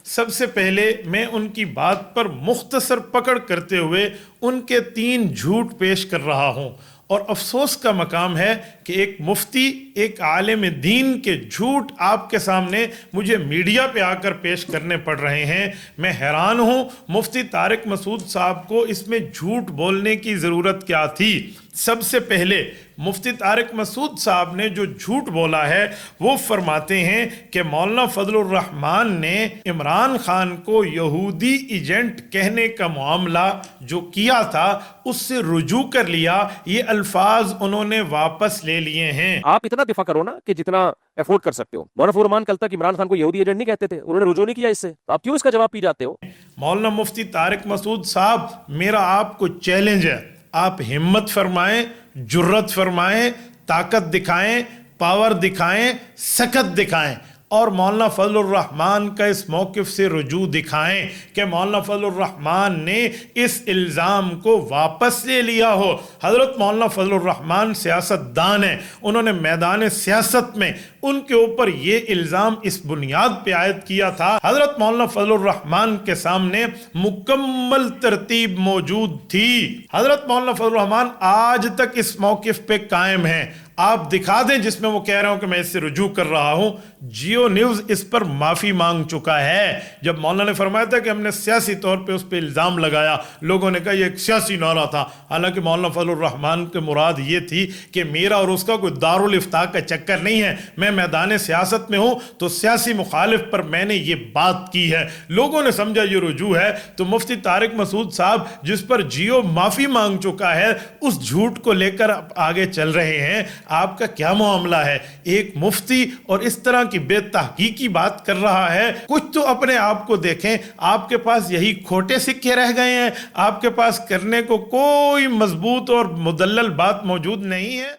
سب سے پہلے میں ان کی بات پر مختصر پکڑ کرتے ہوئے ان کے 3 جھوٹ پیش کر رہا ہوں، اور افسوس کا مقام ہے کہ ایک مفتی، ایک عالم دین کے جھوٹ آپ کے سامنے مجھے میڈیا پہ آ کر پیش کرنے پڑ رہے ہیں۔ میں حیران ہوں مفتی طارق مسعود صاحب کو اس میں جھوٹ بولنے کی ضرورت کیا تھی۔ سب سے پہلے مفتی طارق مسعود صاحب نے جو جھوٹ بولا ہے وہ فرماتے ہیں کہ مولانا فضل الرحمان نے عمران خان کو یہودی ایجنٹ کہنے کا معاملہ جو کیا تھا اس سے رجوع کر لیا، یہ الفاظ انہوں نے واپس لے لیے ہیں۔ آپ اتنا دفاع کرو نا کہ جتنا افورڈ کر سکتے ہو۔ مولانا فضل الرحمان کل تک عمران خان کو یہودی ایجنٹ نہیں کہتے تھے، انہوں نے رجوع نہیں کیا اس سے، تو آپ کیوں اس کا جواب پی جاتے ہو؟ مولانا مفتی طارق مسعود صاحب، میرا آپ کو چیلنج ہے، آپ ہمت فرمائیں، جرت فرمائیں، طاقت دکھائیں، پاور دکھائیں، سکت دکھائیں، اور مولانا فضل الرحمان کا اس موقف سے رجوع دکھائیں کہ مولانا فضل الرحمان نے اس الزام کو واپس لے لیا ہو۔ حضرت مولانا فضل الرحمان سیاست دان ہیں، انہوں نے میدان سیاست میں ان کے اوپر یہ الزام اس بنیاد پہ عائد کیا تھا۔ حضرت مولانا فضل الرحمان کے سامنے مکمل ترتیب موجود تھی۔ حضرت مولانا فضل الرحمان آج تک اس موقف پہ قائم ہیں، آپ دکھا دیں جس میں وہ کہہ رہے ہوں کہ میں اس سے رجوع کر رہا ہوں۔ جیو نیوز اس پر معافی مانگ چکا ہے۔ جب مولانا نے فرمایا تھا کہ ہم نے سیاسی طور پہ اس پہ الزام لگایا، لوگوں نے کہا یہ ایک سیاسی نعرہ تھا، حالانکہ مولانا فضل الرحمان کے مراد یہ تھی کہ میرا اور اس کا کوئی دارالافتاء کا چکر نہیں ہے، میں میدان سیاست میں ہوں تو سیاسی مخالف پر میں نے یہ بات کی ہے۔ لوگوں نے سمجھا یہ رجوع ہے، تو مفتی طارق مسعود صاحب جس پر جیو معافی مانگ چکا ہے اس جھوٹ کو لے کر آگے چل رہے ہیں۔ آپ کا کیا معاملہ ہے؟ ایک مفتی اور اس طرح کی بے تحقیقی بات کر رہا ہے، کچھ تو اپنے آپ کو دیکھیں۔ آپ کے پاس یہی کھوٹے سکے رہ گئے ہیں، آپ کے پاس کرنے کو کوئی مضبوط اور مدلل بات موجود نہیں ہے۔